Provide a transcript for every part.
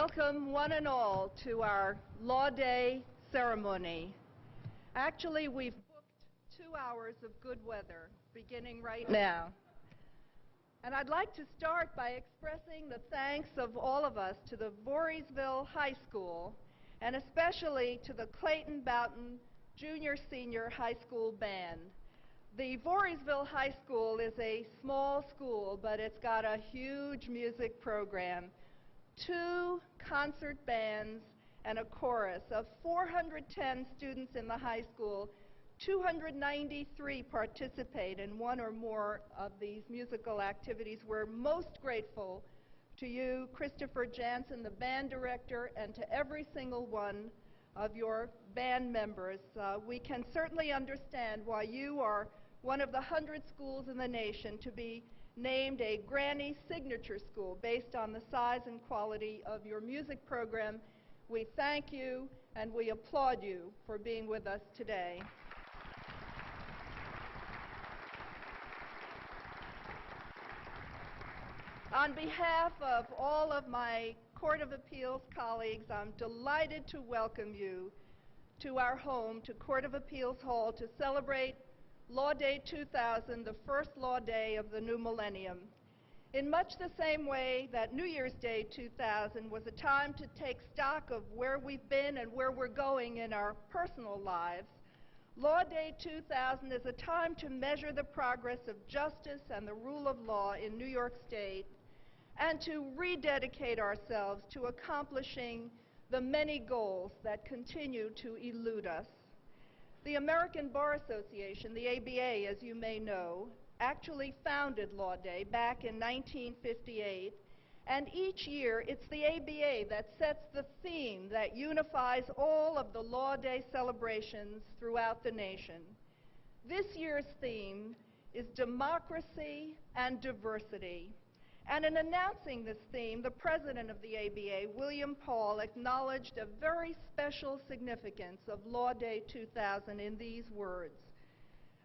Welcome, one and all, to our Law Day ceremony. Actually, we've booked 2 hours of good weather, beginning right now. And I'd like to start by expressing the thanks of all of us to the Voorheesville High School, and especially to the Clayton Boughton Junior-Senior High School Band. The Voorheesville High School is a small school, but it's got a huge music program. 2 concert bands and a chorus. Of 410 students in the high school, 293 participate in one or more of these musical activities. We're most grateful to you, Christopher Jansen, the band director, and to every single one of your band members. We can certainly understand why you are one of the 100 schools in the nation to be named a Granny Signature School based on the size and quality of your music program. We thank you and we applaud you for being with us today. On behalf of all of my Court of Appeals colleagues, I'm delighted to welcome you to our home, to Court of Appeals Hall, to celebrate Law Day 2000, the first Law Day of the new millennium. In much the same way that New Year's Day 2000 was a time to take stock of where we've been and where we're going in our personal lives, Law Day 2000 is a time to measure the progress of justice and the rule of law in New York State and to rededicate ourselves to accomplishing the many goals that continue to elude us. The American Bar Association, the ABA, as you may know, actually founded Law Day back in 1958, and each year it's the ABA that sets the theme that unifies all of the Law Day celebrations throughout the nation. This year's theme is democracy and diversity. And in announcing this theme, the president of the ABA, William Paul, acknowledged a very special significance of Law Day 2000 in these words: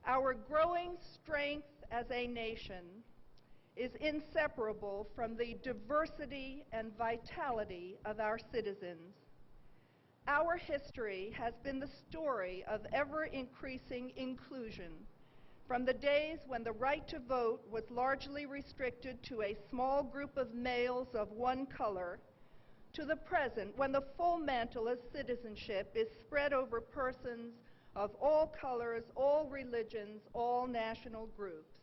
"Our growing strength as a nation is inseparable from the diversity and vitality of our citizens. Our history has been the story of ever-increasing inclusion, from the days when the right to vote was largely restricted to a small group of males of one color, to the present when the full mantle of citizenship is spread over persons of all colors, all religions, all national groups.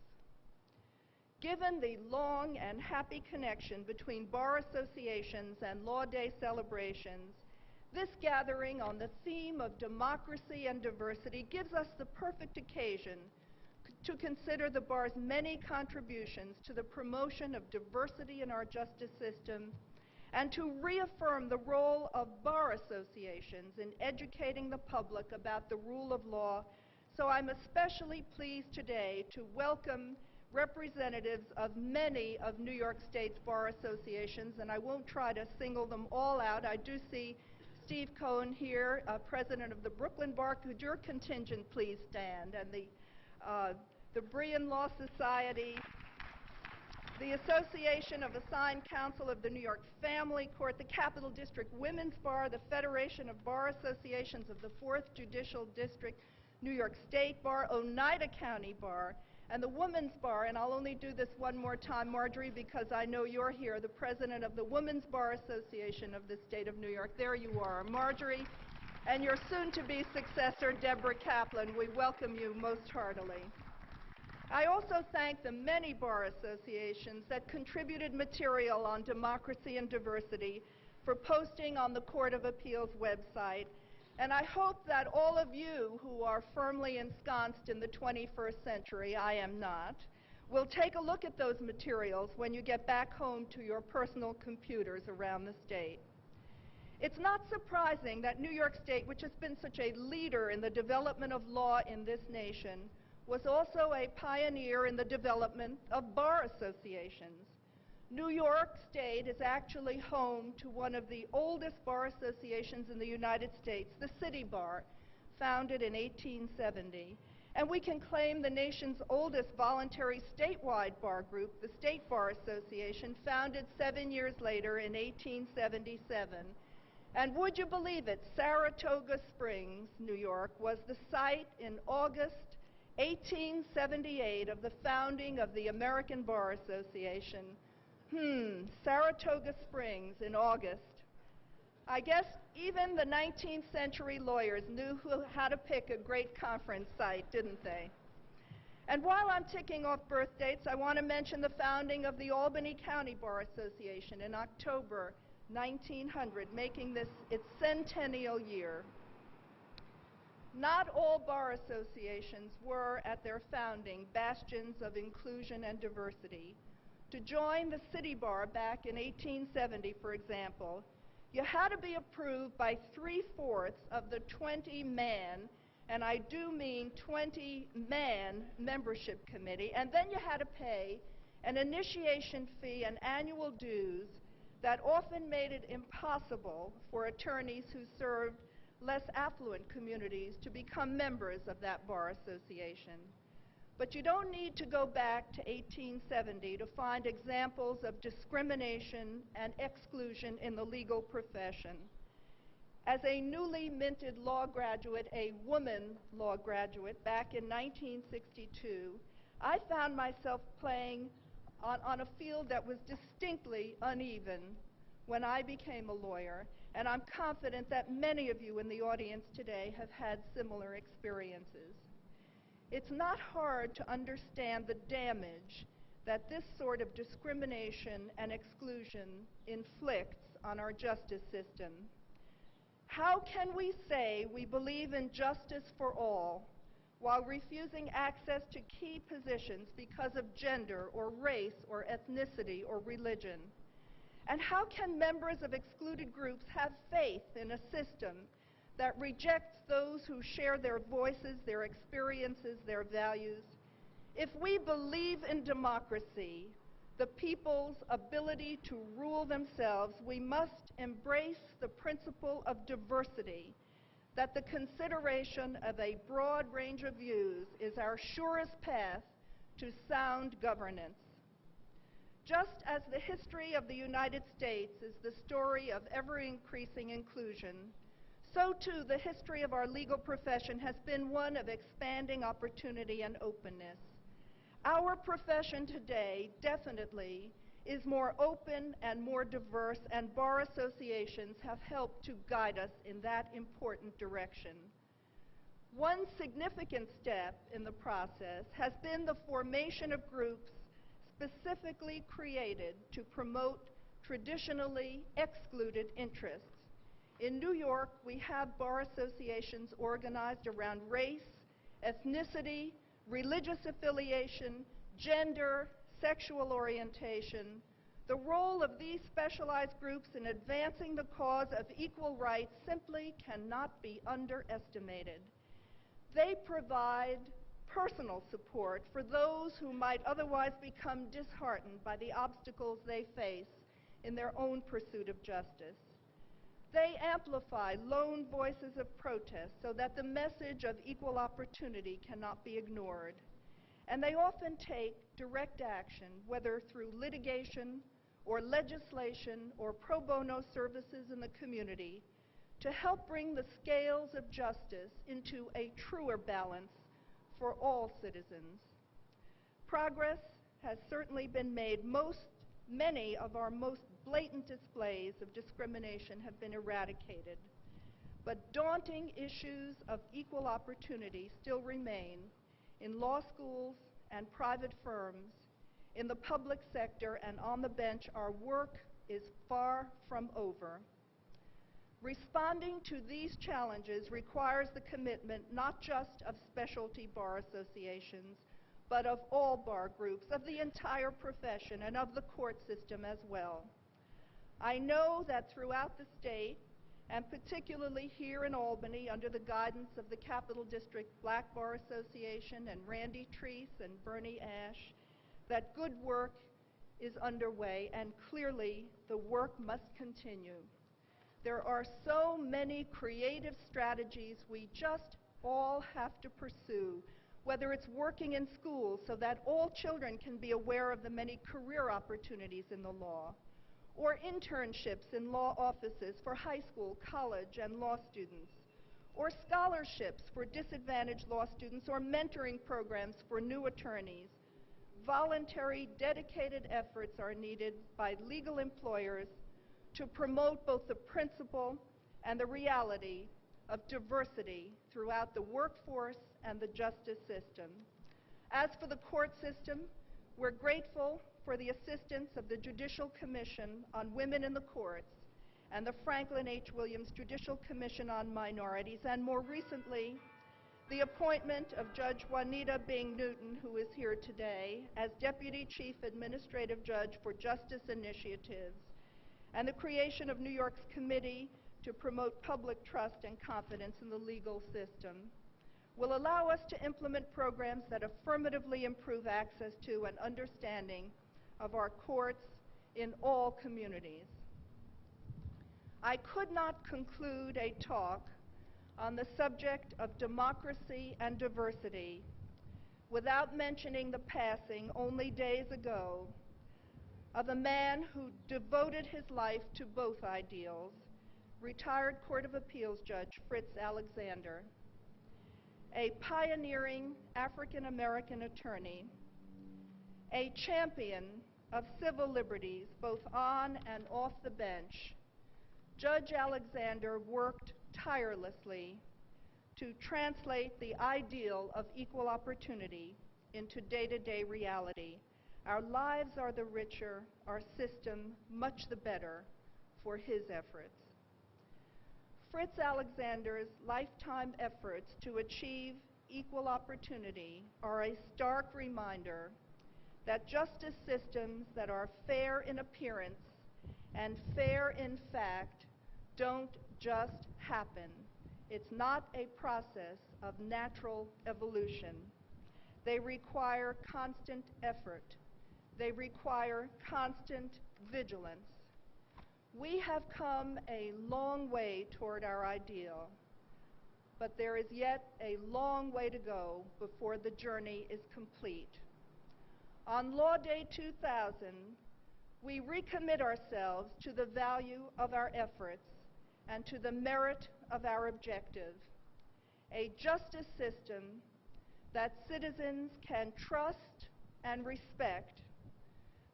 Given the long and happy connection between bar associations and Law Day celebrations, this gathering on the theme of democracy and diversity gives us the perfect occasion to consider the bar's many contributions to the promotion of diversity in our justice system and to reaffirm the role of bar associations in educating the public about the rule of law. So I'm especially pleased today to welcome representatives of many of New York State's bar associations, and I won't try to single them all out. I do see Steve Cohen here, president of the Brooklyn Bar. Could your contingent please stand? And the Brian Law Society, the Association of Assigned Counsel of the New York Family Court, the Capital District Women's Bar, the Federation of Bar Associations of the 4th Judicial District, New York State Bar, Oneida County Bar, and the Women's Bar. And I'll only do this one more time, Marjorie, because I know you're here, the president of the Women's Bar Association of the state of New York. There you are, Marjorie, and your soon-to-be successor, Deborah Kaplan. We welcome you most heartily. I also thank the many bar associations that contributed material on democracy and diversity for posting on the Court of Appeals website. And I hope that all of you who are firmly ensconced in the 21st century, I am not, will take a look at those materials when you get back home to your personal computers around the state. It's not surprising that New York State, which has been such a leader in the development of law in this nation, was also a pioneer in the development of bar associations. New York State is actually home to one of the oldest bar associations in the United States, the City Bar, founded in 1870. And we can claim the nation's oldest voluntary statewide bar group, the State Bar Association, founded 7 years later in 1877. And would you believe it, Saratoga Springs, New York, was the site in August 1878 of the founding of the American Bar Association. Saratoga Springs in August. I guess even the 19th century lawyers knew how to pick a great conference site, didn't they? And while I'm ticking off birth dates, I want to mention the founding of the Albany County Bar Association in October 1900, making this its centennial year. Not all bar associations were, at their founding, bastions of inclusion and diversity. To join the City Bar back in 1870, for example, you had to be approved by 3/4 of the 20-man, and I do mean 20-man membership committee, and then you had to pay an initiation fee and annual dues that often made it impossible for attorneys who served less affluent communities to become members of that bar association. But you don't need to go back to 1870 to find examples of discrimination and exclusion in the legal profession. As a newly minted law graduate, a woman law graduate, back in 1962, I found myself playing on a field that was distinctly uneven when I became a lawyer, and I'm confident that many of you in the audience today have had similar experiences. It's not hard to understand the damage that this sort of discrimination and exclusion inflicts on our justice system. How can we say we believe in justice for all while refusing access to key positions because of gender or race or ethnicity or religion? And how can members of excluded groups have faith in a system that rejects those who share their voices, their experiences, their values? If we believe in democracy, the people's ability to rule themselves, we must embrace the principle of diversity, that the consideration of a broad range of views is our surest path to sound governance. Just as the history of the United States is the story of ever-increasing inclusion, so too the history of our legal profession has been one of expanding opportunity and openness. Our profession today definitely is more open and more diverse, and bar associations have helped to guide us in that important direction. One significant step in the process has been the formation of groups specifically created to promote traditionally excluded interests. In New York, we have bar associations organized around race, ethnicity, religious affiliation, gender, sexual orientation. The role of these specialized groups in advancing the cause of equal rights simply cannot be underestimated. They provide personal support for those who might otherwise become disheartened by the obstacles they face in their own pursuit of justice. They amplify lone voices of protest so that the message of equal opportunity cannot be ignored. And they often take direct action, whether through litigation or legislation or pro bono services in the community, to help bring the scales of justice into a truer balance for all citizens. Progress has certainly been made. Many of our most blatant displays of discrimination have been eradicated, but daunting issues of equal opportunity still remain in law schools and private firms, in the public sector, and on the bench. Our work is far from over. Responding to these challenges requires the commitment not just of specialty bar associations, but of all bar groups, of the entire profession, and of the court system as well. I know that throughout the state, and particularly here in Albany, under the guidance of the Capital District Black Bar Association and Randy Treese and Bernie Ash, that good work is underway, and clearly the work must continue. There are so many creative strategies we just all have to pursue whether it's working in schools so that all children can be aware of the many career opportunities in the law, or internships in law offices for high school, college, and law students, or scholarships for disadvantaged law students, or mentoring programs for new attorneys. Voluntary, dedicated efforts are needed by legal employers to promote both the principle and the reality of diversity throughout the workforce and the justice system. As for the court system, we're grateful for the assistance of the Judicial Commission on Women in the Courts and the Franklin H. Williams Judicial Commission on Minorities, and more recently, the appointment of Judge Juanita Bing Newton, who is here today, as Deputy Chief Administrative Judge for Justice Initiatives, and the creation of New York's Committee to Promote Public Trust and Confidence in the Legal System, will allow us to implement programs that affirmatively improve access to and understanding of our courts in all communities. I could not conclude a talk on the subject of democracy and diversity without mentioning the passing only days ago of a man who devoted his life to both ideals, retired Court of Appeals Judge Fritz Alexander, a pioneering African-American attorney, a champion of civil liberties both on and off the bench. Judge Alexander worked tirelessly to translate the ideal of equal opportunity into day-to-day reality. Our lives are the richer, our system much the better for his efforts. Fritz Alexander's lifetime efforts to achieve equal opportunity are a stark reminder that justice systems that are fair in appearance and fair in fact don't just happen. It's not a process of natural evolution. They require constant effort. They require constant vigilance. We have come a long way toward our ideal, but there is yet a long way to go before the journey is complete. On Law Day 2000, we recommit ourselves to the value of our efforts and to the merit of our objective, a justice system that citizens can trust and respect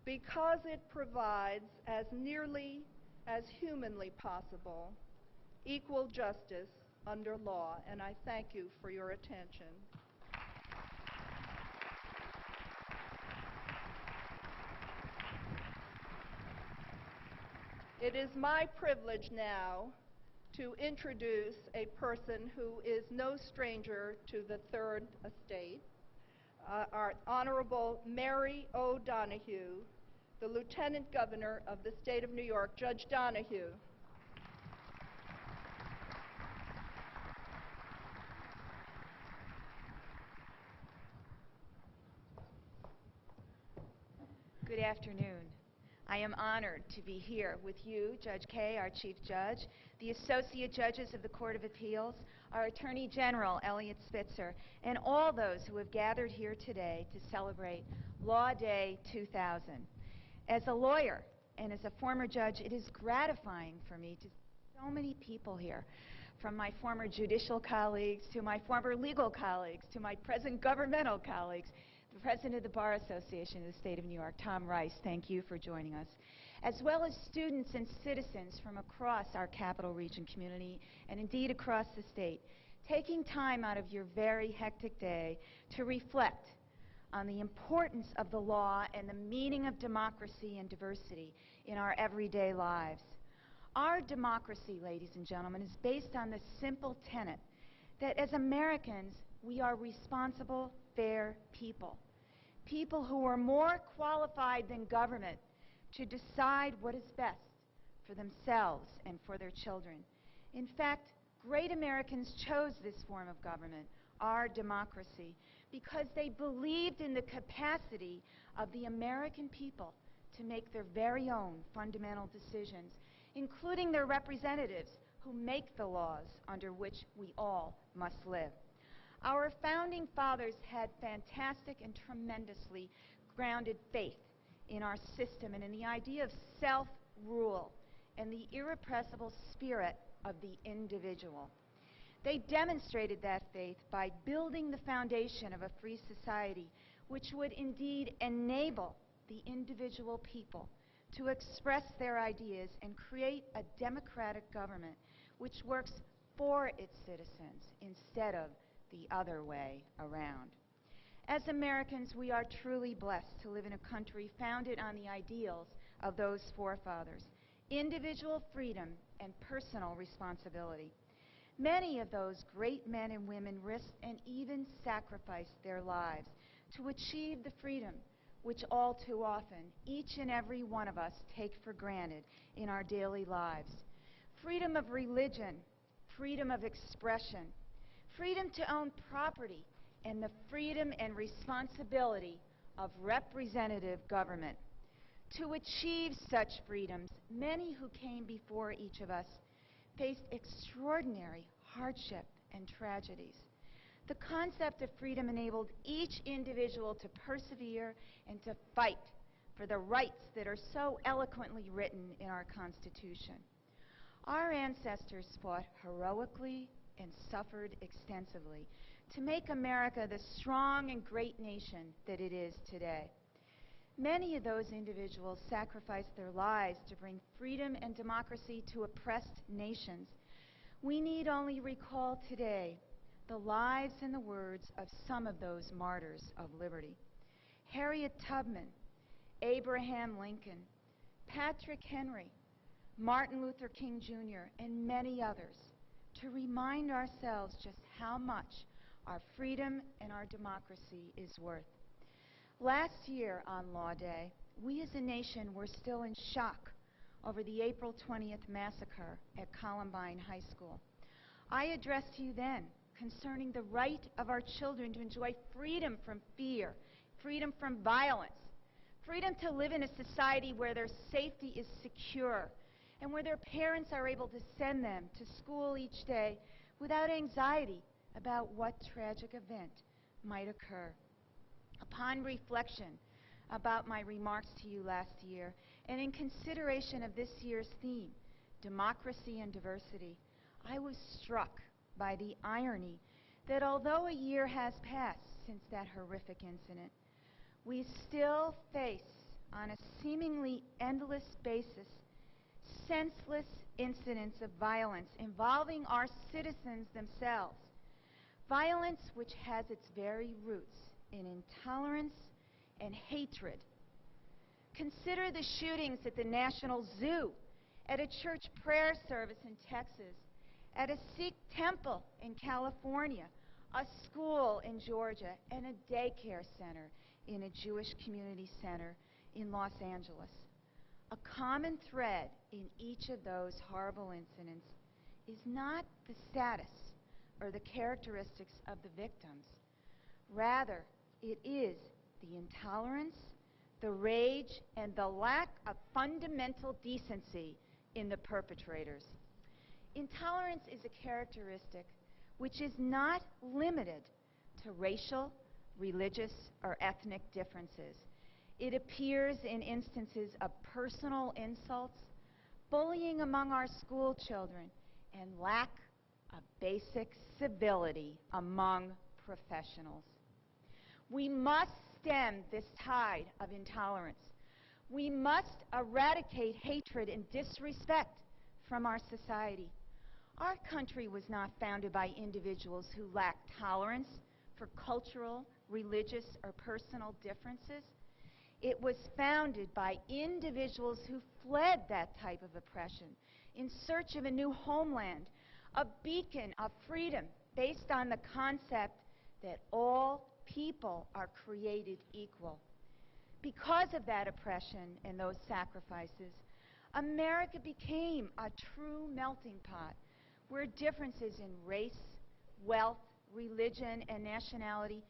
because it provides, as nearly as humanly possible, equal justice under law. And I thank you for your attention. It is my privilege now to introduce a person who is no stranger to the Third Estate, our Honorable Mary O. Donahue, the Lieutenant Governor of the State of New York. Judge Donahue. Good afternoon. I am honored to be here with you, Judge Kaye, our Chief Judge, the Associate Judges of the Court of Appeals, our Attorney General, Eliot Spitzer, and all those who have gathered here today to celebrate Law Day 2000. As a lawyer and as a former judge, it is gratifying for me to see so many people here, from my former judicial colleagues to my former legal colleagues to my present governmental colleagues. The President of the Bar Association of the State of New York, Tom Rice, thank you for joining us, as well as students and citizens from across our Capital Region community and indeed across the state, taking time out of your very hectic day to reflect on the importance of the law and the meaning of democracy and diversity in our everyday lives. Our democracy, ladies and gentlemen, is based on the simple tenet that as Americans, we are responsible, fair people. People who are more qualified than government to decide what is best for themselves and for their children. In fact, great Americans chose this form of government, our democracy, because they believed in the capacity of the American people to make their very own fundamental decisions, including their representatives who make the laws under which we all must live. Our founding fathers had fantastic and tremendously grounded faith in our system and in the idea of self-rule and the irrepressible spirit of the individual. They demonstrated that faith by building the foundation of a free society which would indeed enable the individual people to express their ideas and create a democratic government which works for its citizens instead of the other way around. As Americans, we are truly blessed to live in a country founded on the ideals of those forefathers: individual freedom and personal responsibility. Many of those great men and women risked and even sacrificed their lives to achieve the freedom which all too often each and every one of us take for granted in our daily lives. Freedom of religion, freedom of expression, freedom to own property, and the freedom and responsibility of representative government. To achieve such freedoms, many who came before each of us faced extraordinary hardship and tragedies. The concept of freedom enabled each individual to persevere and to fight for the rights that are so eloquently written in our Constitution. Our ancestors fought heroically and suffered extensively to make America the strong and great nation that it is today. Many of those individuals sacrificed their lives to bring freedom and democracy to oppressed nations. We need only recall today the lives and the words of some of those martyrs of liberty: Harriet Tubman, Abraham Lincoln, Patrick Henry, Martin Luther King Jr., and many others, to remind ourselves just how much our freedom and our democracy is worth. Last year on Law Day, we as a nation were still in shock over the April 20th massacre at Columbine High School. I addressed you then concerning the right of our children to enjoy freedom from fear, freedom from violence, freedom to live in a society where their safety is secure and where their parents are able to send them to school each day without anxiety about what tragic event might occur. Upon reflection about my remarks to you last year, and in consideration of this year's theme, democracy and diversity, I was struck by the irony that although a year has passed since that horrific incident, we still face, on a seemingly endless basis, senseless incidents of violence involving our citizens themselves. Violence which has its very roots in intolerance and hatred. Consider the shootings at the National Zoo, at a church prayer service in Texas, at a Sikh temple in California, a school in Georgia, and a daycare center in a Jewish community center in Los Angeles. A common thread in each of those horrible incidents is not the status or the characteristics of the victims. Rather, it is the intolerance, the rage, and the lack of fundamental decency in the perpetrators. Intolerance is a characteristic which is not limited to racial, religious, or ethnic differences. It appears in instances of personal insults, bullying among our school children, and lack of basic civility among professionals. We must stem this tide of intolerance. We must eradicate hatred and disrespect from our society. Our country was not founded by individuals who lacked tolerance for cultural, religious, or personal differences. It was founded by individuals who fled that type of oppression in search of a new homeland, a beacon of freedom based on the concept that all people are created equal. Because of that oppression and those sacrifices, America became a true melting pot where differences in race, wealth, religion, and nationality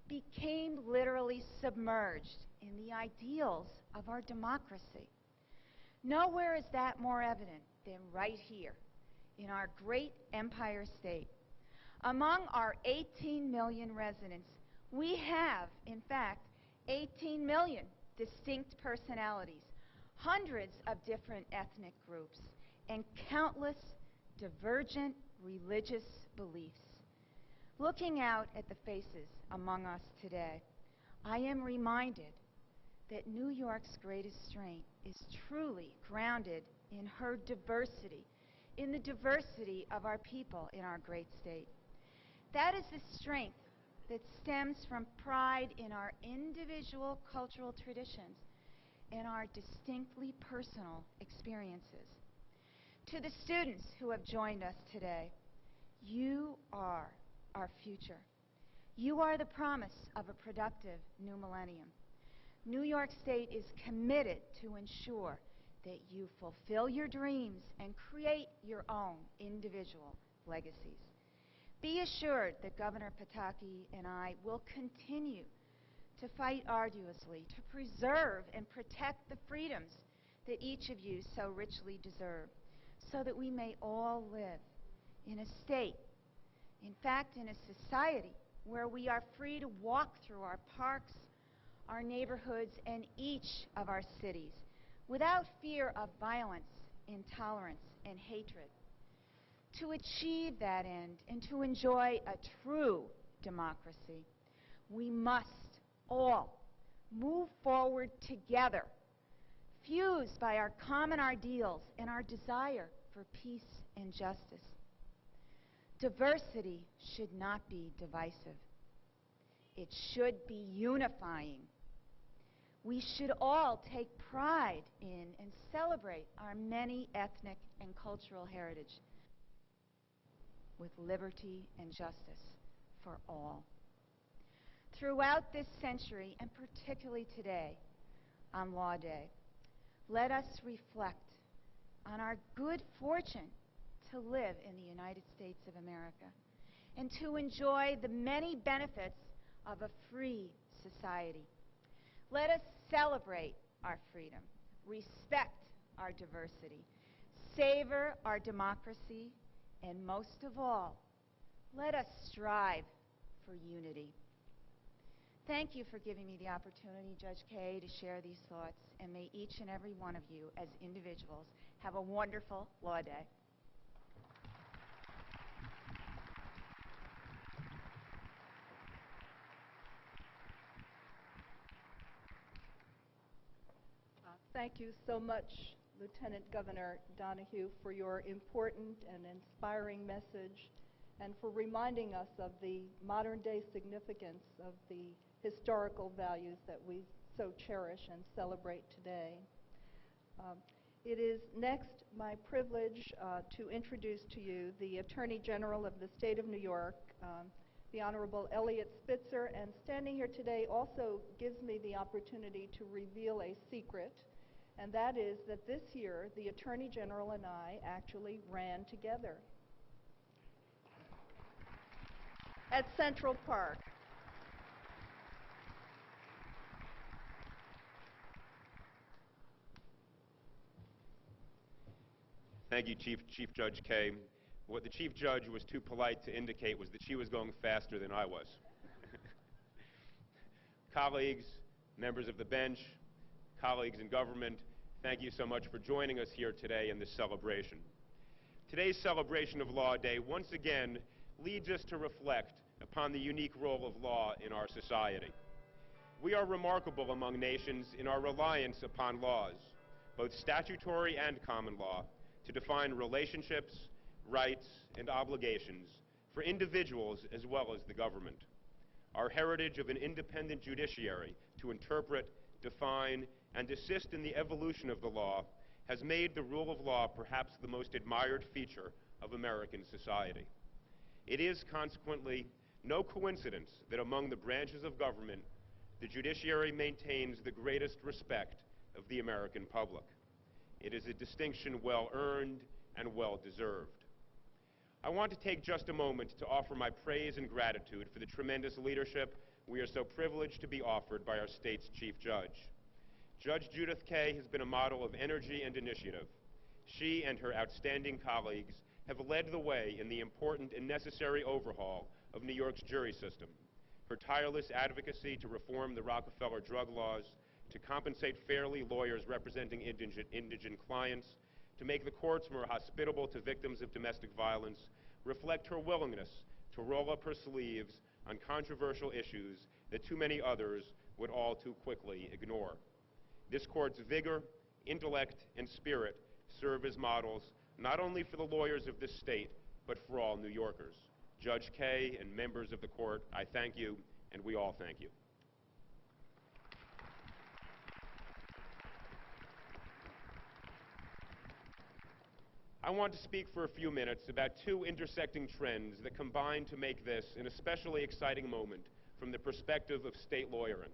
became literally submerged in the ideals of our democracy. Nowhere is that more evident than right here in our great empire state. Among our 18 million residents, we have, in fact, 18 million distinct personalities, hundreds of different ethnic groups, and countless divergent religious beliefs. Looking out at the faces among us today, I am reminded that New York's greatest strength is truly grounded in her diversity, in the diversity of our people in our great state. That is the strength that stems from pride in our individual cultural traditions and our distinctly personal experiences. To the students who have joined us today, you are our future. You are the promise of a productive new millennium. New York State is committed to ensure that you fulfill your dreams and create your own individual legacies. Be assured that Governor Pataki and I will continue to fight arduously to preserve and protect the freedoms that each of you so richly deserve, so that we may all live in a state, in fact, in a society where we are free to walk through our parks, our neighborhoods, and each of our cities without fear of violence, intolerance, and hatred. To achieve that end and to enjoy a true democracy, we must all move forward together, fused by our common ideals and our desire for peace and justice. Diversity should not be divisive. It should be unifying. We should all take pride in and celebrate our many ethnic and cultural heritage with liberty and justice for all. Throughout this century, and particularly today, on Law Day, let us reflect on our good fortune to live in the United States of America and to enjoy the many benefits of a free society. Let us celebrate our freedom, respect our diversity, savor our democracy, and most of all, let us strive for unity. Thank you for giving me the opportunity, Judge Kaye, to share these thoughts, and may each and every one of you, as individuals, have a wonderful Law Day. Thank you so much, Lieutenant Governor Donahue, for your important and inspiring message and for reminding us of the modern-day significance of the historical values that we so cherish and celebrate today. It is next my privilege to introduce to you the Attorney General of the State of New York, the Honorable Eliot Spitzer, and standing here today also gives me the opportunity to reveal a secret, and that is that this year the Attorney General and I actually ran together at Central Park. Thank you, Chief Judge Kaye. What the Chief Judge was too polite to indicate was that she was going faster than I was. Colleagues, members of the bench, colleagues in government, thank you so much for joining us here today in this celebration. Today's celebration of Law Day once again leads us to reflect upon the unique role of law in our society. We are remarkable among nations in our reliance upon laws, both statutory and common law, to define relationships, rights, and obligations for individuals as well as the government. Our heritage of an independent judiciary to interpret, define, and assist in the evolution of the law has made the rule of law perhaps the most admired feature of American society. It is consequently no coincidence that among the branches of government, the judiciary maintains the greatest respect of the American public. It is a distinction well earned and well deserved. I want to take just a moment to offer my praise and gratitude for the tremendous leadership we are so privileged to be offered by our state's Chief Judge. Judge Judith Kaye has been a model of energy and initiative. She and her outstanding colleagues have led the way in the important and necessary overhaul of New York's jury system. Her tireless advocacy to reform the Rockefeller drug laws, to compensate fairly lawyers representing indigent clients, to make the courts more hospitable to victims of domestic violence, reflect her willingness to roll up her sleeves on controversial issues that too many others would all too quickly ignore. This court's vigor, intellect, and spirit serve as models not only for the lawyers of this state, but for all New Yorkers. Judge Kaye and members of the court, I thank you, and we all thank you. I want to speak for a few minutes about two intersecting trends that combine to make this an especially exciting moment from the perspective of state lawyering,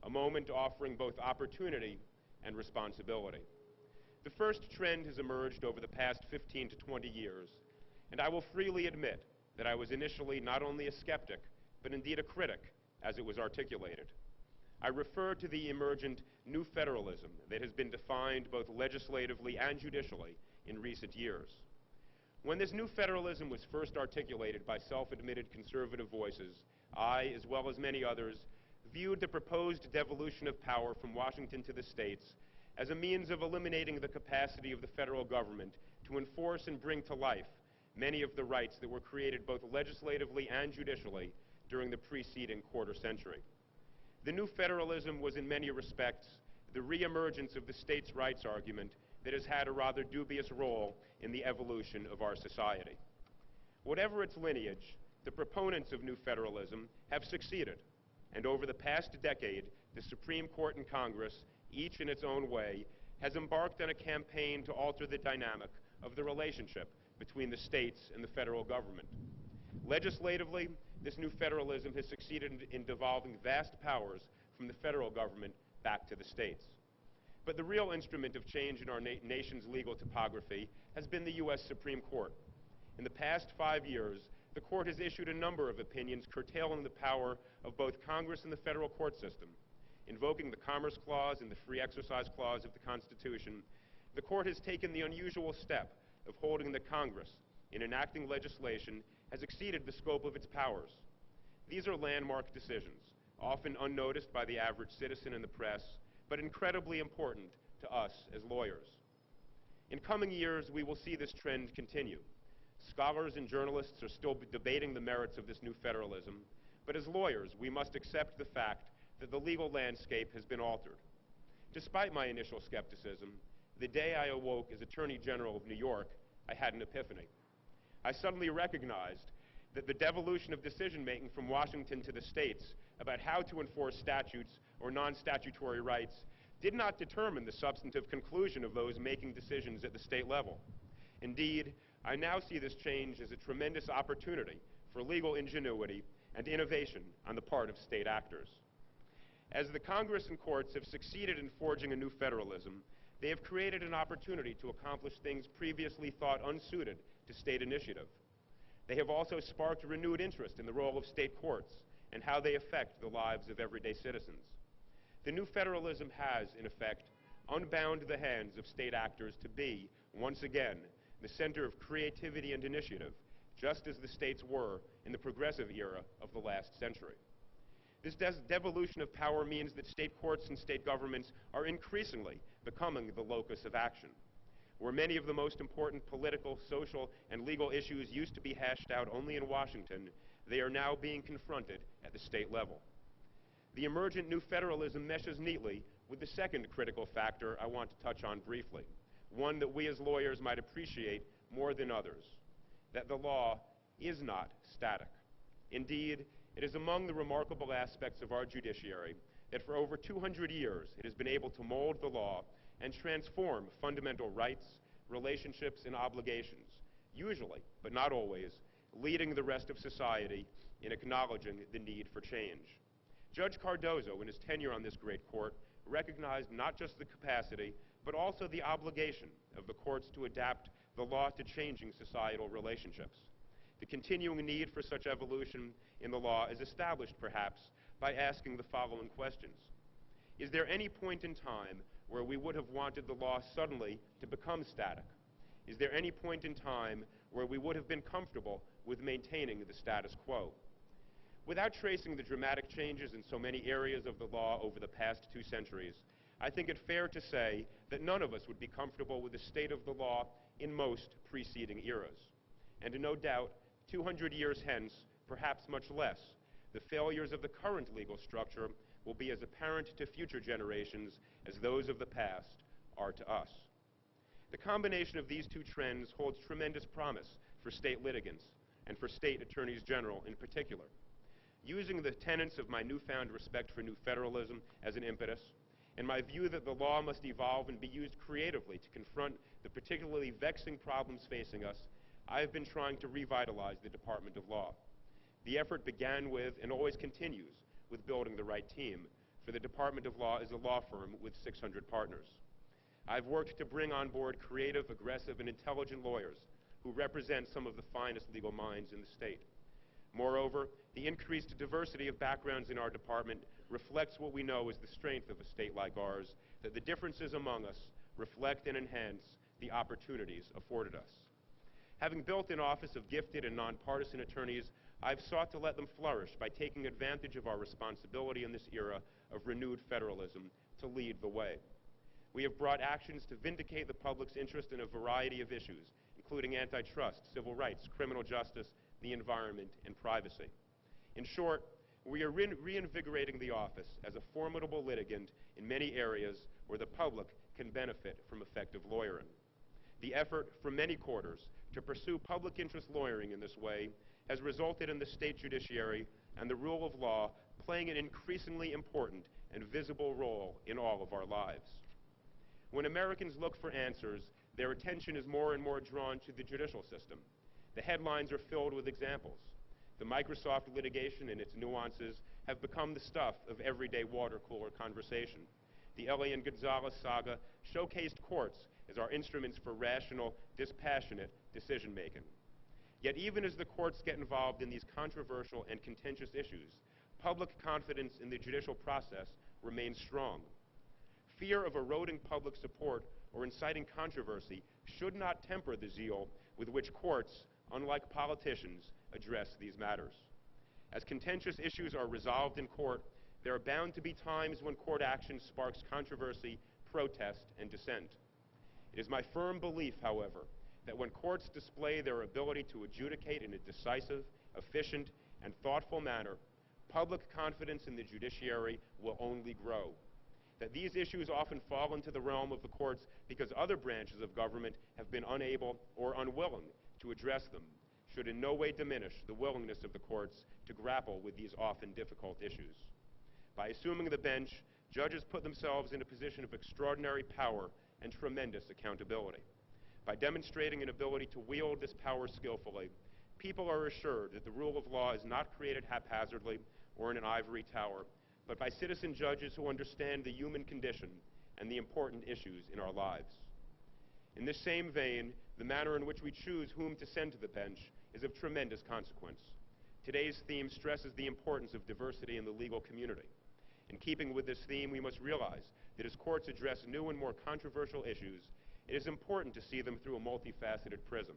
a moment offering both opportunity and responsibility. The first trend has emerged over the past 15 to 20 years, and I will freely admit that I was initially not only a skeptic, but indeed a critic as it was articulated. I refer to the emergent new federalism that has been defined both legislatively and judicially in recent years. When this new federalism was first articulated by self-admitted conservative voices, I, as well as many others, viewed the proposed devolution of power from Washington to the states as a means of eliminating the capacity of the federal government to enforce and bring to life many of the rights that were created both legislatively and judicially during the preceding quarter century. The new federalism was in many respects the reemergence of the states' rights argument that has had a rather dubious role in the evolution of our society. Whatever its lineage, the proponents of new federalism have succeeded, and over the past decade, the Supreme Court and Congress, each in its own way, has embarked on a campaign to alter the dynamic of the relationship between the states and the federal government. Legislatively, this new federalism has succeeded in devolving vast powers from the federal government back to the states. But the real instrument of change in our nation's legal topography has been the U.S. Supreme Court. In the past 5 years, the court has issued a number of opinions curtailing the power of both Congress and the federal court system. Invoking the Commerce Clause and the Free Exercise Clause of the Constitution, the court has taken the unusual step of holding that Congress, in enacting legislation, has exceeded the scope of its powers. These are landmark decisions, often unnoticed by the average citizen and the press, but incredibly important to us as lawyers. In coming years, we will see this trend continue. Scholars and journalists are still debating the merits of this new federalism, but as lawyers, we must accept the fact that the legal landscape has been altered. Despite my initial skepticism, the day I awoke as Attorney General of New York, I had an epiphany. I suddenly recognized that the devolution of decision-making from Washington to the states about how to enforce statutes or non-statutory rights did not determine the substantive conclusion of those making decisions at the state level. Indeed, I now see this change as a tremendous opportunity for legal ingenuity and innovation on the part of state actors. As the Congress and courts have succeeded in forging a new federalism, they have created an opportunity to accomplish things previously thought unsuited to state initiative. They have also sparked renewed interest in the role of state courts and how they affect the lives of everyday citizens. The new federalism has, in effect, unbound the hands of state actors to be, once again, the center of creativity and initiative, just as the states were in the progressive era of the last century. This devolution of power means that state courts and state governments are increasingly becoming the locus of action. Where many of the most important political, social, and legal issues used to be hashed out only in Washington, they are now being confronted at the state level. The emergent new federalism meshes neatly with the second critical factor I want to touch on briefly, one that we as lawyers might appreciate more than others, that the law is not static. Indeed, it is among the remarkable aspects of our judiciary that for over 200 years it has been able to mold the law and transform fundamental rights, relationships, and obligations, usually, but not always, leading the rest of society in acknowledging the need for change. Judge Cardozo, in his tenure on this great court, recognized not just the capacity, but also the obligation of the courts to adapt the law to changing societal relationships. The continuing need for such evolution in the law is established, perhaps, by asking the following questions. Is there any point in time where we would have wanted the law suddenly to become static? Is there any point in time where we would have been comfortable with maintaining the status quo. Without tracing the dramatic changes in so many areas of the law over the past 2 centuries, I think it fair to say that none of us would be comfortable with the state of the law in most preceding eras. And no doubt, 200 years hence, perhaps much less, the failures of the current legal structure will be as apparent to future generations as those of the past are to us. The combination of these 2 trends holds tremendous promise for state litigants and for state attorneys general in particular. Using the tenets of my newfound respect for new federalism as an impetus, and my view that the law must evolve and be used creatively to confront the particularly vexing problems facing us, I have been trying to revitalize the Department of Law. The effort began with, and always continues, with building the right team, for the Department of Law is a law firm with 600 partners. I've worked to bring on board creative, aggressive, and intelligent lawyers who represent some of the finest legal minds in the state. Moreover, the increased diversity of backgrounds in our department reflects what we know is the strength of a state like ours, that the differences among us reflect and enhance the opportunities afforded us. Having built an office of gifted and nonpartisan attorneys, I've sought to let them flourish by taking advantage of our responsibility in this era of renewed federalism to lead the way. We have brought actions to vindicate the public's interest in a variety of issues, including antitrust, civil rights, criminal justice, the environment, and privacy. In short, we are reinvigorating the office as a formidable litigant in many areas where the public can benefit from effective lawyering. The effort from many quarters to pursue public interest lawyering in this way has resulted in the state judiciary and the rule of law playing an increasingly important and visible role in all of our lives. When Americans look for answers, their attention is more and more drawn to the judicial system. The headlines are filled with examples. The Microsoft litigation and its nuances have become the stuff of everyday water cooler conversation. The Eliot and Gonzalez saga showcased courts as our instruments for rational, dispassionate decision-making. Yet even as the courts get involved in these controversial and contentious issues, public confidence in the judicial process remains strong. Fear of eroding public support or inciting controversy should not temper the zeal with which courts, unlike politicians, address these matters. As contentious issues are resolved in court, there are bound to be times when court action sparks controversy, protest, and dissent. It is my firm belief, however, that when courts display their ability to adjudicate in a decisive, efficient, and thoughtful manner, public confidence in the judiciary will only grow. That these issues often fall into the realm of the courts because other branches of government have been unable or unwilling to address them should in no way diminish the willingness of the courts to grapple with these often difficult issues. By assuming the bench, judges put themselves in a position of extraordinary power and tremendous accountability. By demonstrating an ability to wield this power skillfully, people are assured that the rule of law is not created haphazardly or in an ivory tower, but by citizen judges who understand the human condition and the important issues in our lives. In this same vein, the manner in which we choose whom to send to the bench is of tremendous consequence. Today's theme stresses the importance of diversity in the legal community. In keeping with this theme, we must realize that as courts address new and more controversial issues, it is important to see them through a multifaceted prism.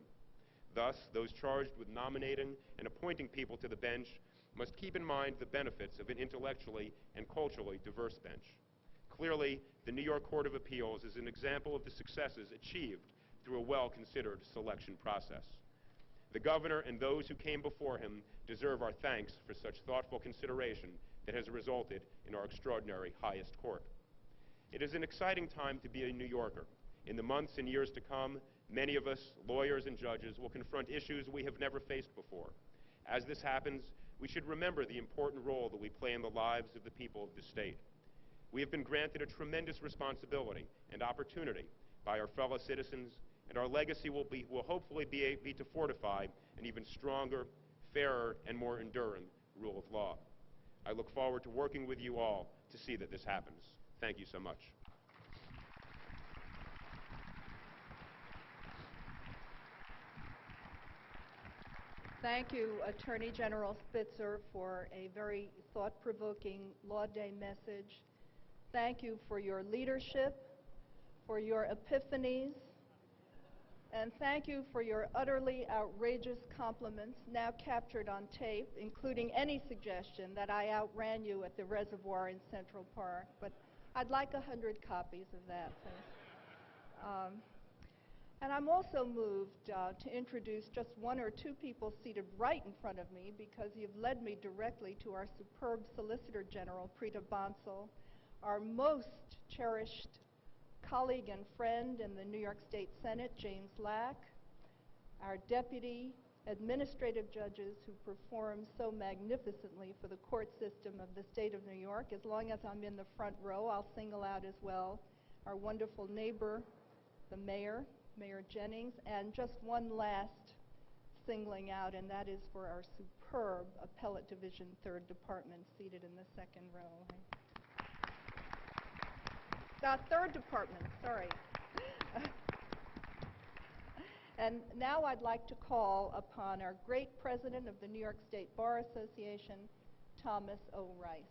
Thus, those charged with nominating and appointing people to the bench must keep in mind the benefits of an intellectually and culturally diverse bench. Clearly, the New York Court of Appeals is an example of the successes achieved through a well-considered selection process. The governor and those who came before him deserve our thanks for such thoughtful consideration that has resulted in our extraordinary highest court. It is an exciting time to be a New Yorker. In the months and years to come, many of us, lawyers and judges, will confront issues we have never faced before. As this happens, we should remember the important role that we play in the lives of the people of the state. We have been granted a tremendous responsibility and opportunity by our fellow citizens, and our legacy will hopefully be to fortify an even stronger, fairer, and more enduring rule of law. I look forward to working with you all to see that this happens. Thank you so much. Thank you, Attorney General Spitzer, for a very thought-provoking Law Day message. Thank you for your leadership, for your epiphanies, and thank you for your utterly outrageous compliments, now captured on tape, including any suggestion that I outran you at the reservoir in Central Park. But I'd like 100 copies of that, please. And I'm also moved to introduce just one or two people seated right in front of me, because you've led me directly to our superb Solicitor General, Preeta Bansal, our most cherished colleague and friend in the New York State Senate, James Lack, our deputy administrative judges who perform so magnificently for the court system of the state of New York. As long as I'm in the front row, I'll single out as well our wonderful neighbor, the mayor, Mayor Jennings, and just one last singling out, and that is for our superb Appellate Division 3rd Department seated in the second row. Third Department, sorry. And now I'd like to call upon our great president of the New York State Bar Association, Thomas O. Rice.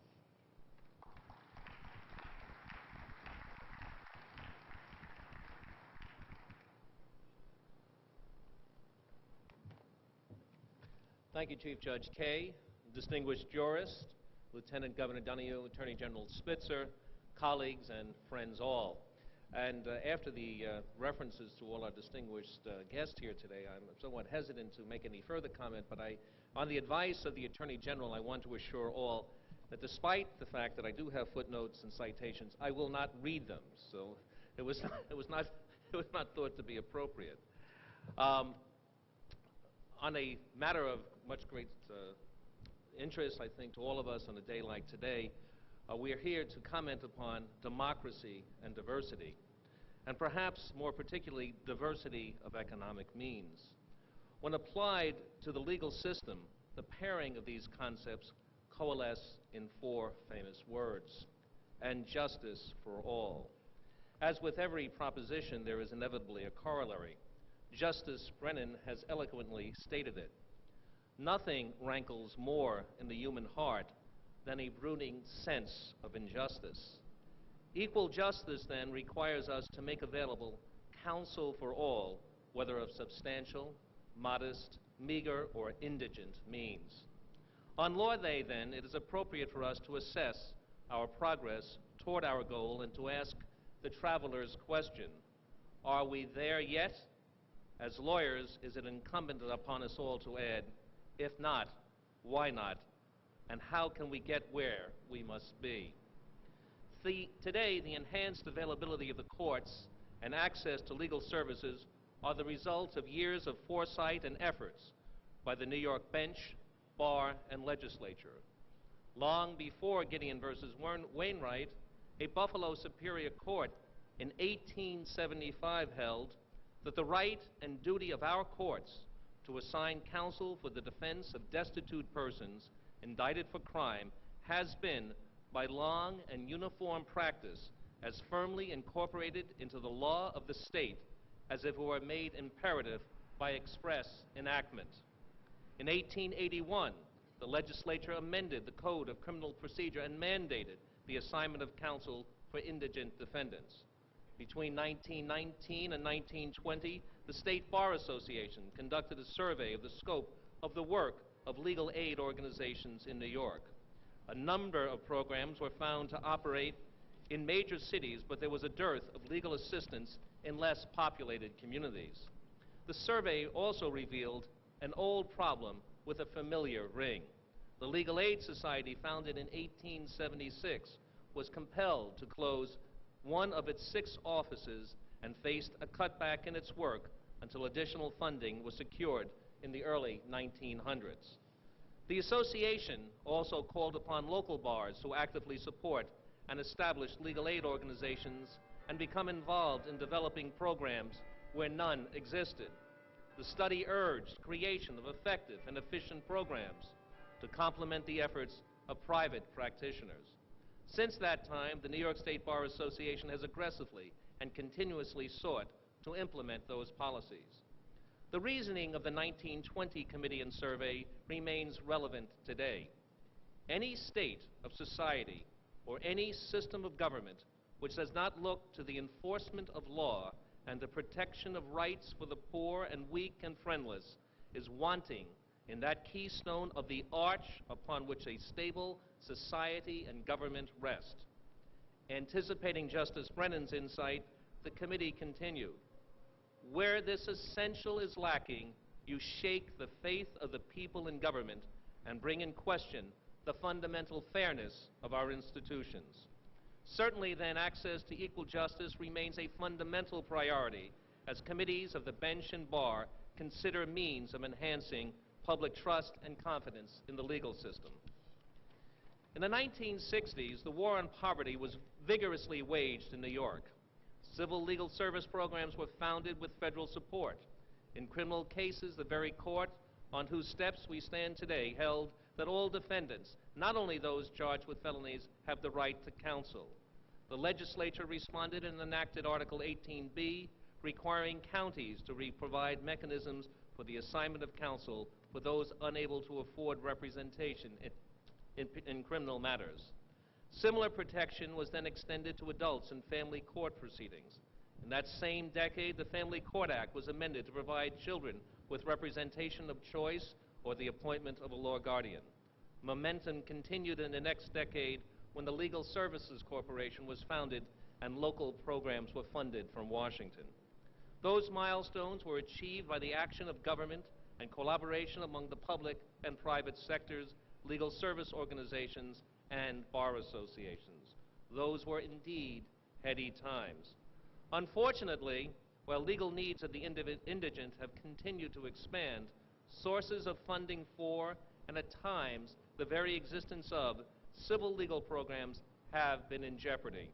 Thank you, Chief Judge Kaye, distinguished jurist, Lieutenant Governor Donahue, Attorney General Spitzer, colleagues and friends all. And after the references to all our distinguished guests here today, I'm somewhat hesitant to make any further comment, but on the advice of the Attorney General, I want to assure all that despite the fact that I do have footnotes and citations, I will not read them. So it was not thought to be appropriate. On a matter of much great interest, I think, to all of us on a day like today, we are here to comment upon democracy and diversity, and perhaps more particularly diversity of economic means. When applied to the legal system, the pairing of these concepts coalesce in four famous words: and justice for all. As with every proposition, there is inevitably a corollary. Justice Brennan has eloquently stated it. Nothing rankles more in the human heart than a brooding sense of injustice. Equal justice, then, requires us to make available counsel for all, whether of substantial, modest, meager, or indigent means. On Law Day, then, it is appropriate for us to assess our progress toward our goal and to ask the traveler's question: are we there yet? As lawyers, is it incumbent upon us all to add, if not, why not? And how can we get where we must be? Today, the enhanced availability of the courts and access to legal services are the result of years of foresight and efforts by the New York bench, bar, and legislature. Long before Gideon versus Wainwright, a Buffalo Superior Court in 1875 held that the right and duty of our courts to assign counsel for the defense of destitute persons indicted for crime has been, by long and uniform practice, as firmly incorporated into the law of the state as if it were made imperative by express enactment. In 1881, the legislature amended the Code of Criminal Procedure and mandated the assignment of counsel for indigent defendants. Between 1919 and 1920, the State Bar Association conducted a survey of the scope of the work of legal aid organizations in New York. A number of programs were found to operate in major cities, but there was a dearth of legal assistance in less populated communities. The survey also revealed an old problem with a familiar ring. The Legal Aid Society, founded in 1876, was compelled to close one of its 6 offices and faced a cutback in its work until additional funding was secured in the early 1900s. The association also called upon local bars to actively support and establish legal aid organizations and become involved in developing programs where none existed. The study urged creation of effective and efficient programs to complement the efforts of private practitioners. Since that time, the New York State Bar Association has aggressively and continuously sought to implement those policies. The reasoning of the 1920 committee and survey remains relevant today. Any state of society or any system of government which does not look to the enforcement of law and the protection of rights for the poor and weak and friendless is wanting in that keystone of the arch upon which a stable society and government rest. Anticipating Justice Brennan's insight, the committee continued. Where this essential is lacking, you shake the faith of the people in government and bring in question the fundamental fairness of our institutions. Certainly, then, access to equal justice remains a fundamental priority as committees of the bench and bar consider means of enhancing public trust and confidence in the legal system. In the 1960s, the war on poverty was vigorously waged in New York. Civil legal service programs were founded with federal support. In criminal cases, the very court on whose steps we stand today held that all defendants, not only those charged with felonies, have the right to counsel. The legislature responded and enacted Article 18b, requiring counties to provide mechanisms for the assignment of counsel for those unable to afford representation in criminal matters. Similar protection was then extended to adults in family court proceedings. In that same decade, the Family Court Act was amended to provide children with representation of choice or the appointment of a law guardian. Momentum continued in the next decade when the Legal Services Corporation was founded and local programs were funded from Washington. Those milestones were achieved by the action of government and collaboration among the public and private sectors, legal service organizations, and bar associations. Those were indeed heady times. Unfortunately, while legal needs of the indigent have continued to expand, sources of funding for, and at times the very existence of, civil legal programs have been in jeopardy.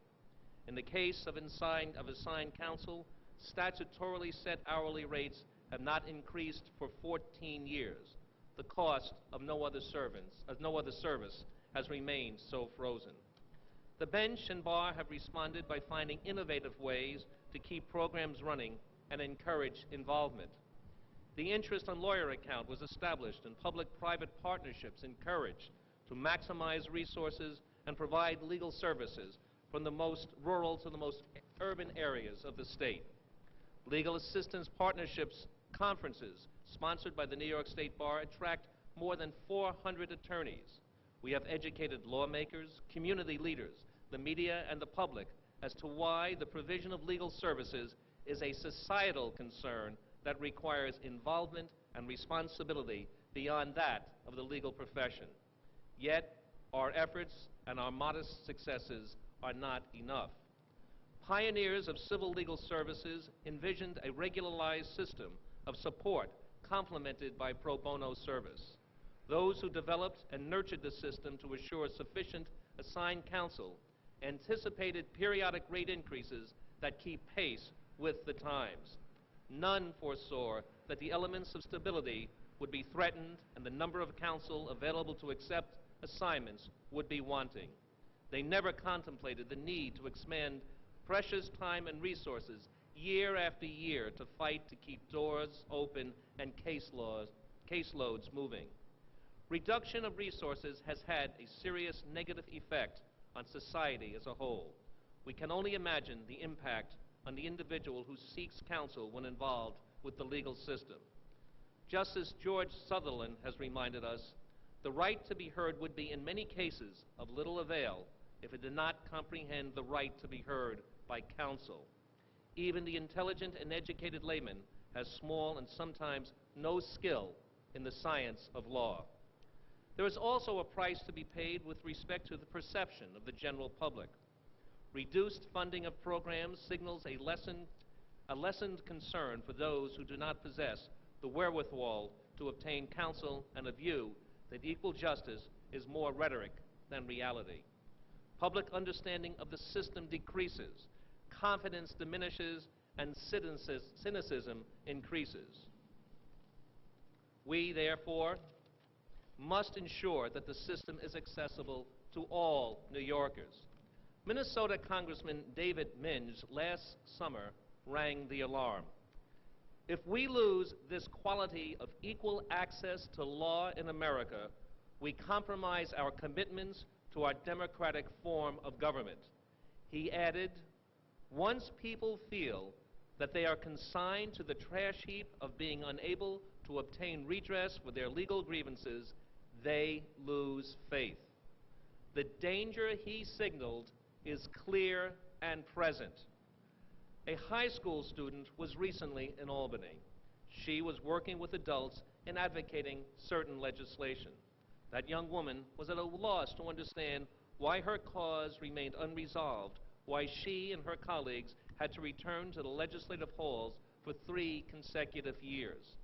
In the case of assigned counsel, statutorily set hourly rates have not increased for 14 years. The cost of no other service has remained so frozen. The bench and bar have responded by finding innovative ways to keep programs running and encourage involvement. The interest on lawyer account was established and public-private partnerships encouraged to maximize resources and provide legal services from the most rural to the most urban areas of the state. Legal assistance partnerships conferences sponsored by the New York State Bar attract more than 400 attorneys. We have educated lawmakers, community leaders, the media, and the public as to why the provision of legal services is a societal concern that requires involvement and responsibility beyond that of the legal profession. Yet, our efforts and our modest successes are not enough. Pioneers of civil legal services envisioned a regularized system of support complemented by pro bono service. Those who developed and nurtured the system to assure sufficient assigned counsel anticipated periodic rate increases that keep pace with the times. None foresaw that the elements of stability would be threatened and the number of counsel available to accept assignments would be wanting. They never contemplated the need to expend precious time and resources year after year to fight to keep doors open and caseloads moving. Reduction of resources has had a serious negative effect on society as a whole. We can only imagine the impact on the individual who seeks counsel when involved with the legal system. Justice George Sutherland has reminded us, the right to be heard would be in many cases of little avail if it did not comprehend the right to be heard by counsel. Even the intelligent and educated layman has small and sometimes no skill in the science of law. There is also a price to be paid with respect to the perception of the general public. Reduced funding of programs signals a lessened concern for those who do not possess the wherewithal to obtain counsel and a view that equal justice is more rhetoric than reality. Public understanding of the system decreases, confidence diminishes, and cynicism increases. We, therefore, must ensure that the system is accessible to all New Yorkers. Minnesota Congressman David Minge last summer rang the alarm. If we lose this quality of equal access to law in America, we compromise our commitments to our democratic form of government. He added, once people feel that they are consigned to the trash heap of being unable to obtain redress for their legal grievances, they lose faith. The danger he signaled is clear and present. A high school student was recently in Albany. She was working with adults and advocating certain legislation. That young woman was at a loss to understand why her cause remained unresolved, why she and her colleagues had to return to the legislative halls for 3 consecutive years.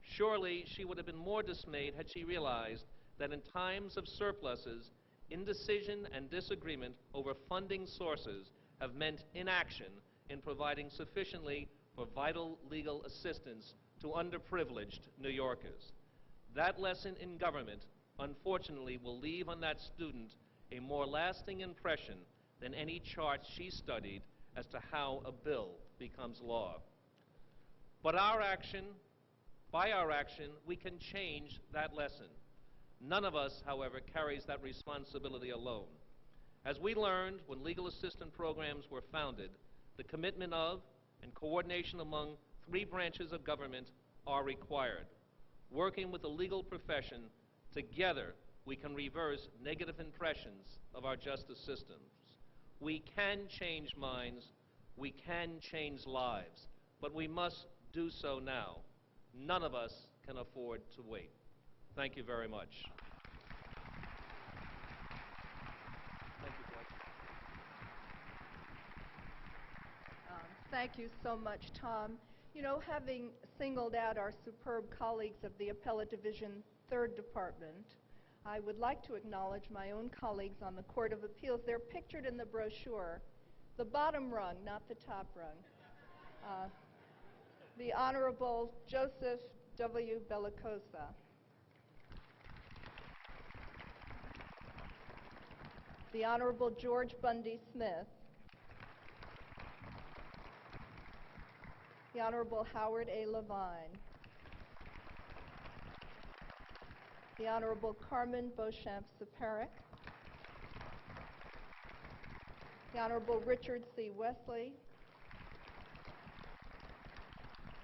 Surely she would have been more dismayed had she realized that in times of surpluses, indecision and disagreement over funding sources have meant inaction in providing sufficiently for vital legal assistance to underprivileged New Yorkers. That lesson in government, unfortunately, will leave on that student a more lasting impression than any charts she studied as to how a bill becomes law. But by our action, we can change that lesson. None of us, however, carries that responsibility alone. As we learned when legal assistance programs were founded, the commitment of and coordination among 3 branches of government are required. Working with the legal profession, together we can reverse negative impressions of our justice systems. We can change minds, we can change lives, but we must do so now. None of us can afford to wait. Thank you very much. Thank you, Fritz. Thank you so much, Tom. You know, having singled out our superb colleagues of the Appellate Division 3rd Department, I would like to acknowledge my own colleagues on the Court of Appeals. They're pictured in the brochure, the bottom rung, not the top rung. The Honorable Joseph W. Bellicosa. The Honorable George Bundy Smith. The Honorable Howard A. Levine. The Honorable Carmen Beauchamp-Saparic. The Honorable Richard C. Wesley.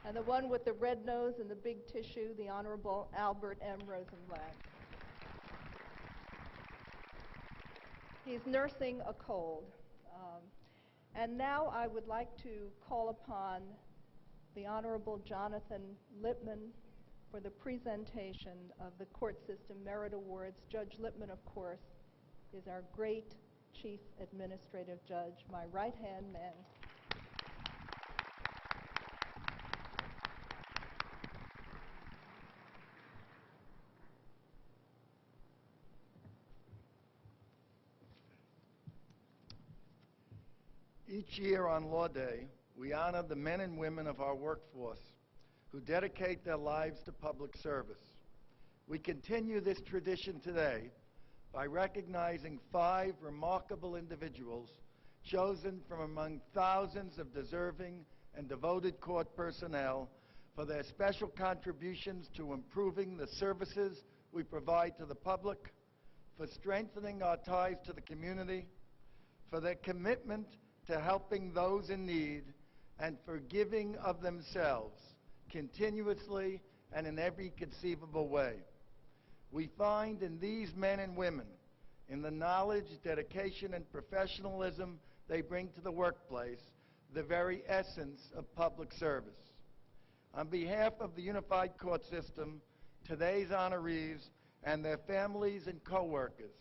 And the one with the red nose and the big tissue, the Honorable Albert M. Rosenblatt. He's nursing a cold. And now I would like to call upon the Honorable Jonathan Lippman for the presentation of the Court System Merit Awards. Judge Lippman, of course, is our great Chief Administrative Judge, my right-hand man. Each year on Law Day, we honor the men and women of our workforce who dedicate their lives to public service. We continue this tradition today by recognizing 5 remarkable individuals chosen from among thousands of deserving and devoted court personnel for their special contributions to improving the services we provide to the public, for strengthening our ties to the community, for their commitment to helping those in need, and for giving of themselves continuously and in every conceivable way. We find in these men and women, in the knowledge, dedication, and professionalism they bring to the workplace, the very essence of public service. On behalf of the Unified Court System, today's honorees, and their families and co-workers,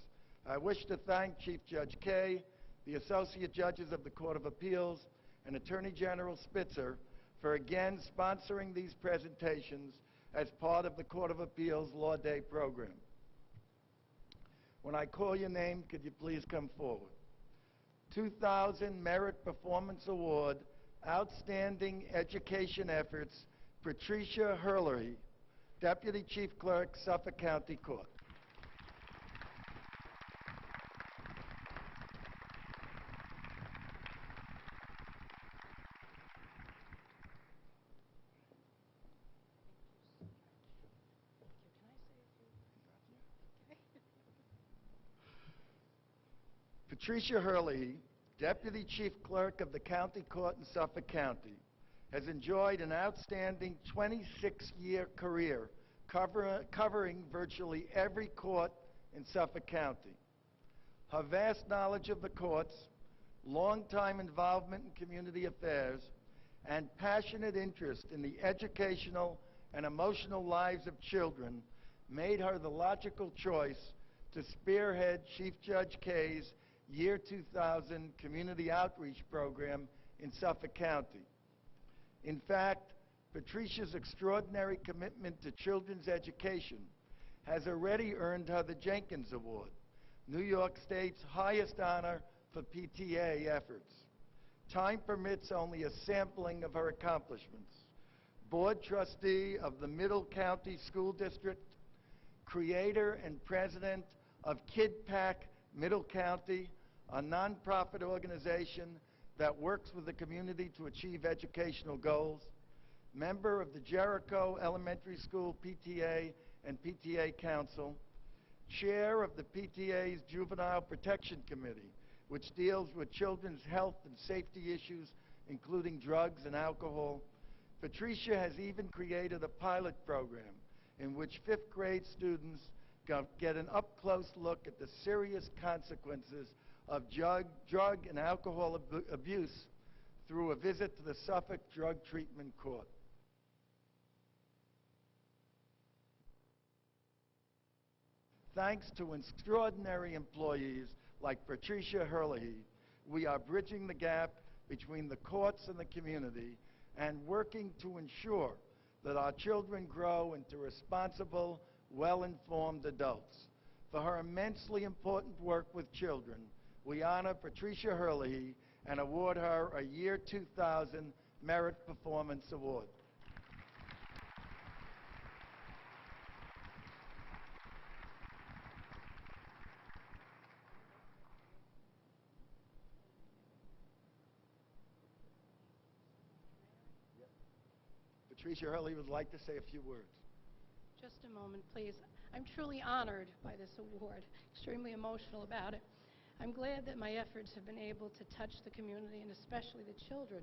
I wish to thank Chief Judge Kaye, the Associate Judges of the Court of Appeals, and Attorney General Spitzer for again sponsoring these presentations as part of the Court of Appeals Law Day program. When I call your name, could you please come forward? 2000 Merit Performance Award, Outstanding Education Efforts, Patricia Hurley, Deputy Chief Clerk, Suffolk County Court. Patricia Hurley, Deputy Chief Clerk of the County Court in Suffolk County, has enjoyed an outstanding 26-year career covering virtually every court in Suffolk County. Her vast knowledge of the courts, long-time involvement in community affairs, and passionate interest in the educational and emotional lives of children made her the logical choice to spearhead Chief Judge Kaye's Year 2000 Community Outreach Program in Suffolk County. In fact, Patricia's extraordinary commitment to children's education has already earned her the Jenkins Award, New York State's highest honor for PTA efforts. Time permits only a sampling of her accomplishments. Board trustee of the Middle County School District, creator and president of Kid Pack Middle County, a nonprofit organization that works with the community to achieve educational goals, member of the Jericho Elementary School PTA and PTA Council, chair of the PTA's Juvenile Protection Committee, which deals with children's health and safety issues, including drugs and alcohol. Patricia has even created a pilot program in which fifth grade students get an up-close look at the serious consequences of drug and alcohol abuse through a visit to the Suffolk Drug Treatment Court. Thanks to extraordinary employees like Patricia Herlihy, we are bridging the gap between the courts and the community and working to ensure that our children grow into responsible, well-informed adults. For her immensely important work with children, we honor Patricia Herlihy and award her a Year 2000 Merit Performance Award. Patricia Herlihy would like to say a few words. Just a moment, please. I'm truly honored by this award, extremely emotional about it. I'm glad that my efforts have been able to touch the community and especially the children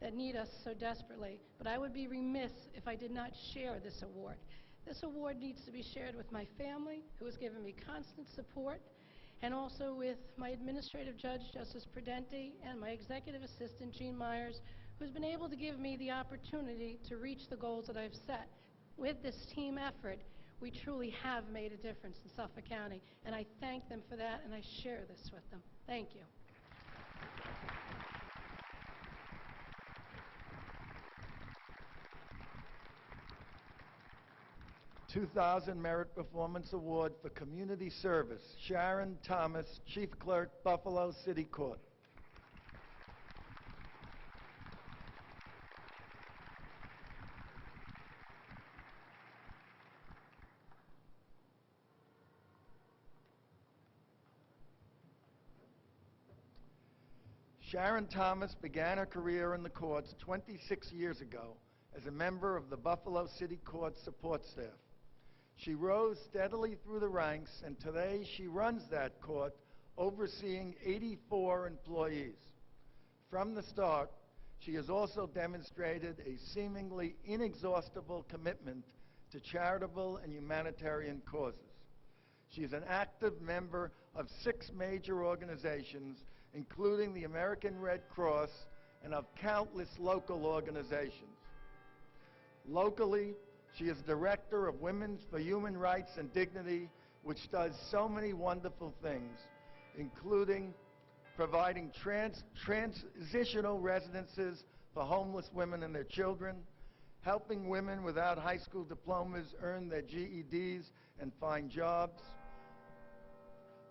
that need us so desperately. But I would be remiss if I did not share this award. This award needs to be shared with my family, who has given me constant support, and also with my administrative judge, Justice Prudenti, and my executive assistant, Jean Myers, who's been able to give me the opportunity to reach the goals that I've set. With this team effort, we truly have made a difference in Suffolk County, and I thank them for that, and I share this with them. Thank you. 2000 Merit Performance Award for Community Service, Sharon Thomas, Chief Clerk, Buffalo City Court. Sharon Thomas began her career in the courts 26 years ago as a member of the Buffalo City Court support staff. She rose steadily through the ranks, and today she runs that court, overseeing 84 employees. From the start, she has also demonstrated a seemingly inexhaustible commitment to charitable and humanitarian causes. She is an active member of 6 major organizations, including the American Red Cross, and of countless local organizations. Locally, she is director of Women's for Human Rights and Dignity, which does so many wonderful things, including providing transitional residences for homeless women and their children, helping women without high school diplomas earn their GEDs and find jobs,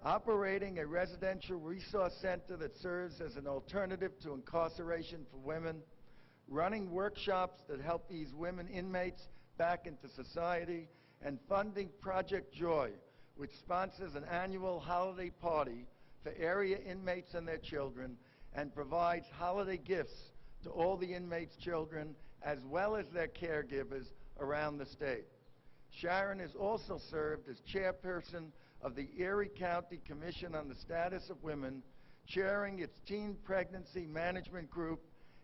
operating a residential resource center that serves as an alternative to incarceration for women, running workshops that help ease women inmates back into society, and funding Project Joy, which sponsors an annual holiday party for area inmates and their children and provides holiday gifts to all the inmates' children as well as their caregivers around the state. Sharon has also served as chairperson of the Erie County Commission on the Status of Women, chairing its Teen Pregnancy Management Group,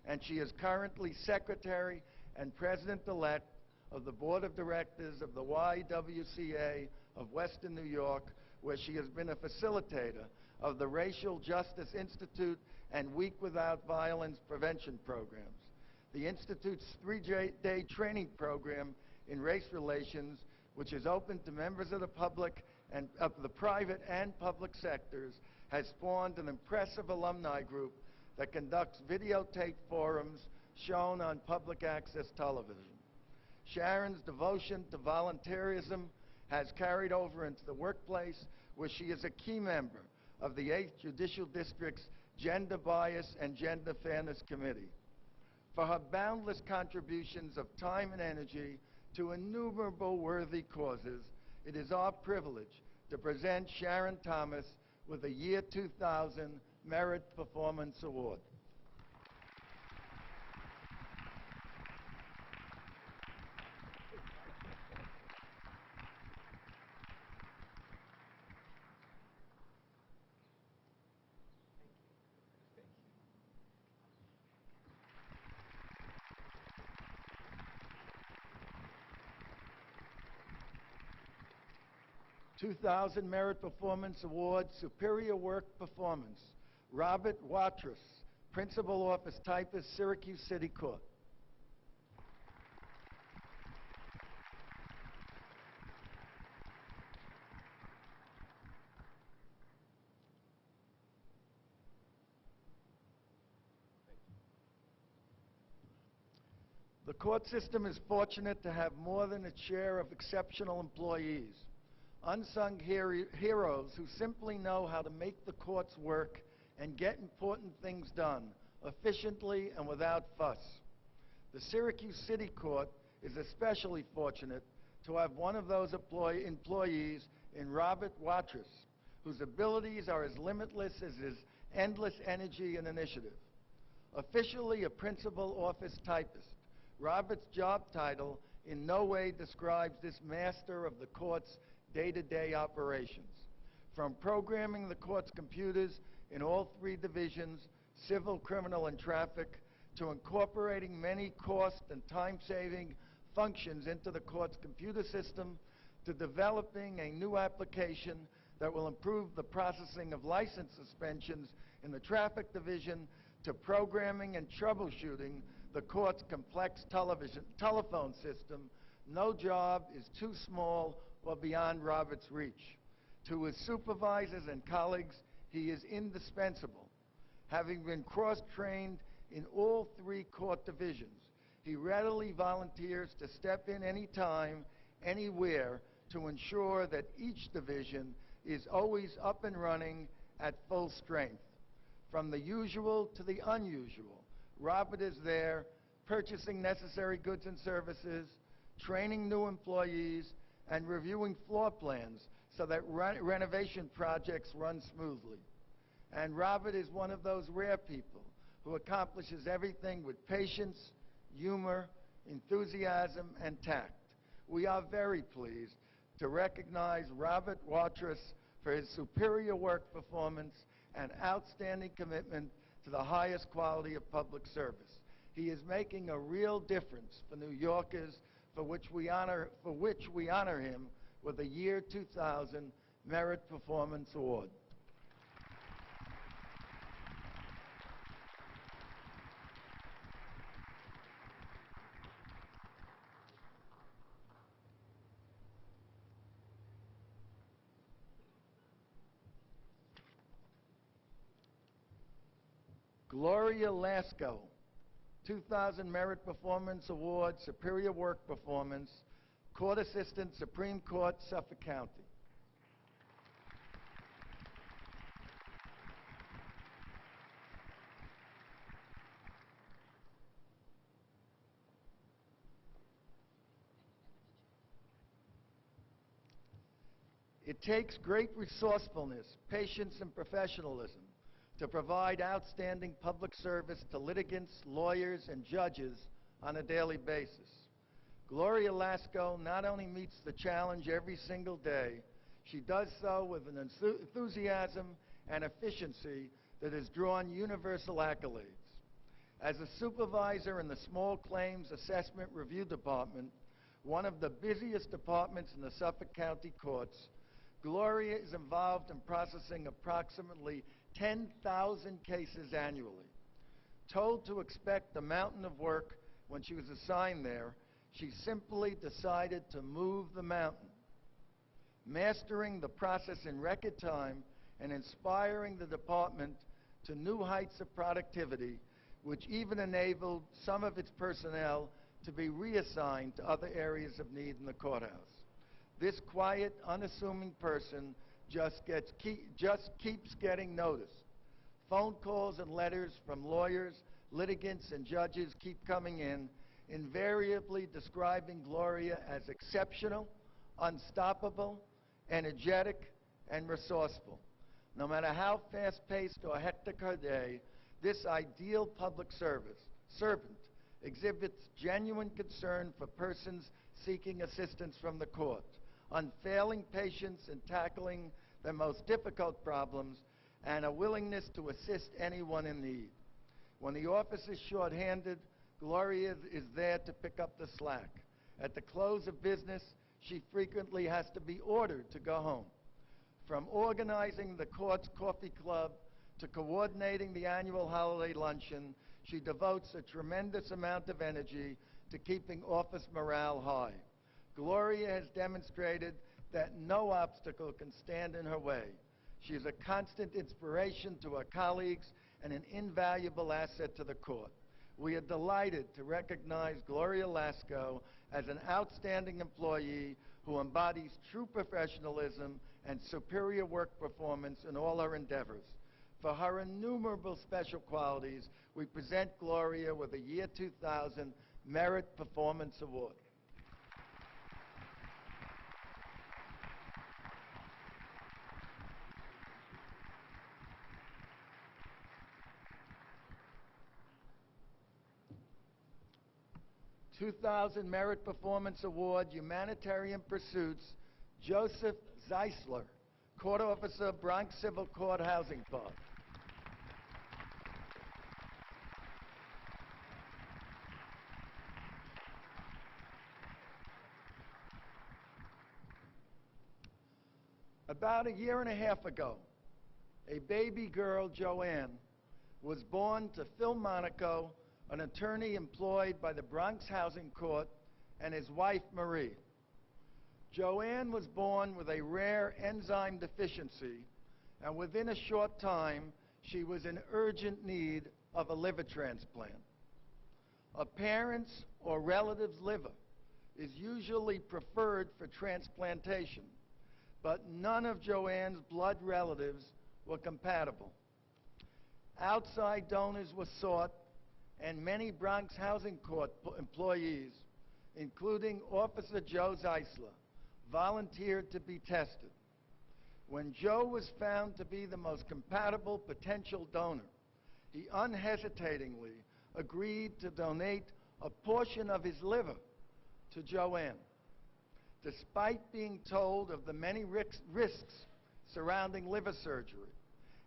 and she is currently Secretary and President-elect of the Board of Directors of the YWCA of Western New York, where she has been a facilitator of the Racial Justice Institute and Week Without Violence prevention programs. The Institute's three-day training program in race relations, which is open to members of the public and of the private and public sectors, has spawned an impressive alumni group that conducts videotape forums shown on public access television. Sharon's devotion to volunteerism has carried over into the workplace, where she is a key member of the 8th Judicial District's Gender Bias and Gender Fairness Committee. For her boundless contributions of time and energy to innumerable worthy causes, it is our privilege to present Sharon Thomas with the Year 2000 Merit Performance Award. ...2000 Merit Performance Award, Superior Work Performance, Robert Watras, Principal Office Typist, Syracuse City Court. The court system is fortunate to have more than its share of exceptional employees. Unsung heroes who simply know how to make the courts work and get important things done efficiently and without fuss. The Syracuse City Court is especially fortunate to have one of those employees in Robert Watras, whose abilities are as limitless as his endless energy and initiative. Officially a principal office typist, Robert's job title in no way describes this master of the court's day-to-day operations. From programming the court's computers in all 3 divisions, civil, criminal, and traffic, to incorporating many cost and time-saving functions into the court's computer system, to developing a new application that will improve the processing of license suspensions in the traffic division, to programming and troubleshooting the court's complex telephone system, no job is too small or beyond Robert's reach. To his supervisors and colleagues, he is indispensable. Having been cross-trained in all 3 court divisions, he readily volunteers to step in anytime, anywhere, to ensure that each division is always up and running at full strength. From the usual to the unusual, Robert is there, purchasing necessary goods and services, training new employees, and reviewing floor plans so that renovation projects run smoothly. And Robert is one of those rare people who accomplishes everything with patience, humor, enthusiasm, and tact. We are very pleased to recognize Robert Watras for his superior work performance and outstanding commitment to the highest quality of public service. He is making a real difference for New Yorkers, for which we honor him with the Year 2000 Merit Performance Award. Gloria Lasco, 2000 Merit Performance Award, Superior Work Performance, Court Assistant, Supreme Court, Suffolk County. It takes great resourcefulness, patience, and professionalism to provide outstanding public service to litigants, lawyers, and judges on a daily basis. Gloria Lasco not only meets the challenge every single day, she does so with an enthusiasm and efficiency that has drawn universal accolades. As a supervisor in the Small Claims Assessment Review Department, one of the busiest departments in the Suffolk County Courts, Gloria is involved in processing approximately 10,000 cases annually. Told to expect a mountain of work when she was assigned there, she simply decided to move the mountain. Mastering the process in record time and inspiring the department to new heights of productivity, which even enabled some of its personnel to be reassigned to other areas of need in the courthouse. This quiet, unassuming person just keeps getting noticed. Phone calls and letters from lawyers, litigants, and judges keep coming in, invariably describing Gloria as exceptional, unstoppable, energetic, and resourceful. No matter how fast-paced or hectic her day, this ideal public servant exhibits genuine concern for persons seeking assistance from the court, unfailing patience in tackling their most difficult problems, and a willingness to assist anyone in need. When the office is short-handed, Gloria is there to pick up the slack. At the close of business, she frequently has to be ordered to go home. From organizing the court's coffee club to coordinating the annual holiday luncheon, she devotes a tremendous amount of energy to keeping office morale high. Gloria has demonstrated that no obstacle can stand in her way. She is a constant inspiration to her colleagues and an invaluable asset to the court. We are delighted to recognize Gloria Lasco as an outstanding employee who embodies true professionalism and superior work performance in all her endeavors. For her innumerable special qualities, we present Gloria with a Year 2000 Merit Performance Award. '2000 Merit Performance Award, Humanitarian Pursuits, Joseph Zeisler, Court Officer, Bronx Civil Court Housing Park. About a year and a half ago, a baby girl, Joanne, was born to Phil Monaco, an attorney employed by the Bronx Housing Court, and his wife, Marie. Joanne was born with a rare enzyme deficiency, and within a short time, she was in urgent need of a liver transplant. A parent's or relative's liver is usually preferred for transplantation, but none of Joanne's blood relatives were compatible. Outside donors were sought, and many Bronx Housing Court employees, including Officer Joe Zeisler, volunteered to be tested. When Joe was found to be the most compatible potential donor, he unhesitatingly agreed to donate a portion of his liver to Joanne. Despite being told of the many risks surrounding liver surgery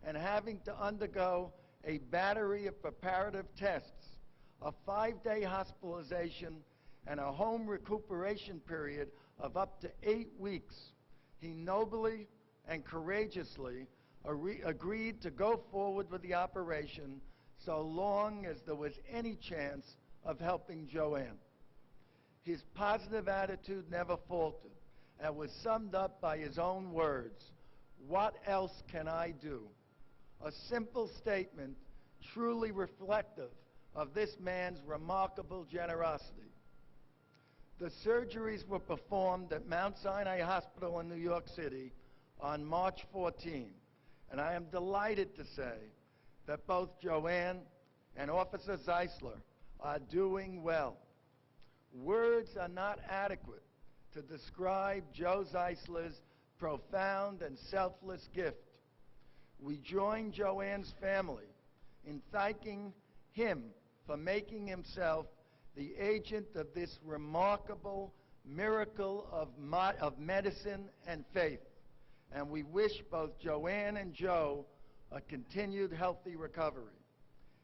and having to undergo a battery of preparative tests, a 5-day hospitalization, and a home recuperation period of up to 8 weeks, he nobly and courageously agreed to go forward with the operation so long as there was any chance of helping Joanne. His positive attitude never faltered and was summed up by his own words, "What else can I do?" A simple statement truly reflective of this man's remarkable generosity. The surgeries were performed at Mount Sinai Hospital in New York City on March 14, and I am delighted to say that both Joanne and Officer Zeisler are doing well. Words are not adequate to describe Joe Zeisler's profound and selfless gift. We join Joanne's family in thanking him for making himself the agent of this remarkable miracle of medicine and faith. And we wish both Joanne and Joe a continued healthy recovery.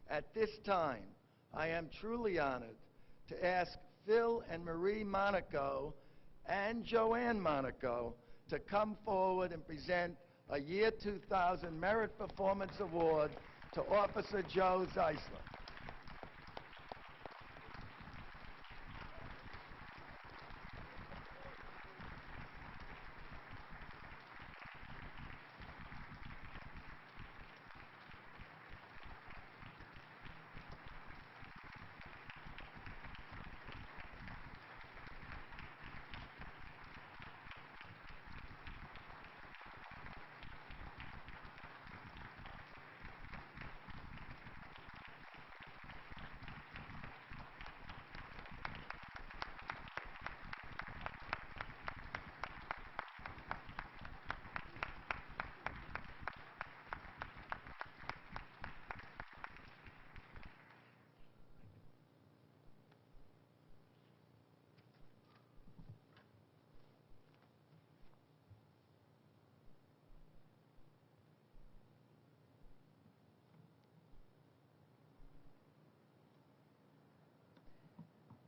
At this time, I am truly honored to ask Phil and Marie Monaco and Joanne Monaco to come forward and present a Year 2000 Merit Performance Award to Officer Joe Zeisler.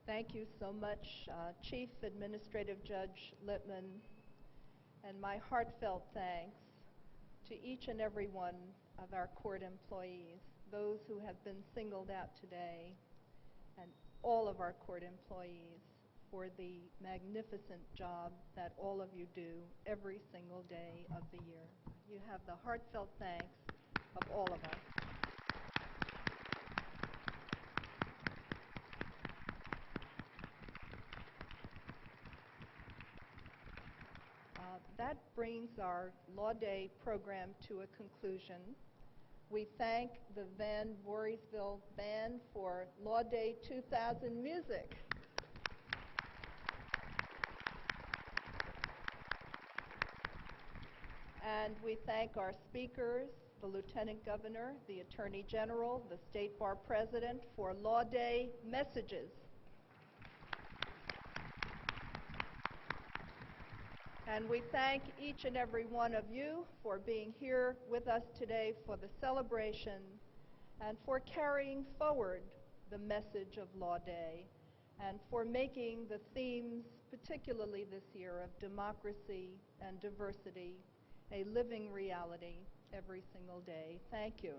Thank you so much, Chief Administrative Judge Lippman, and my heartfelt thanks to each and every one of our court employees, those who have been singled out today, and all of our court employees for the magnificent job that all of you do every single day of the year. You have the heartfelt thanks of all of us. That brings our Law Day program to a conclusion. We thank the Van Voorheesville Band for Law Day 2000 music. And we thank our speakers, the Lieutenant Governor, the Attorney General, the State Bar President for Law Day messages. And we thank each and every one of you for being here with us today for the celebration and for carrying forward the message of Law Day and for making the themes, particularly this year, of democracy and diversity a living reality every single day. Thank you.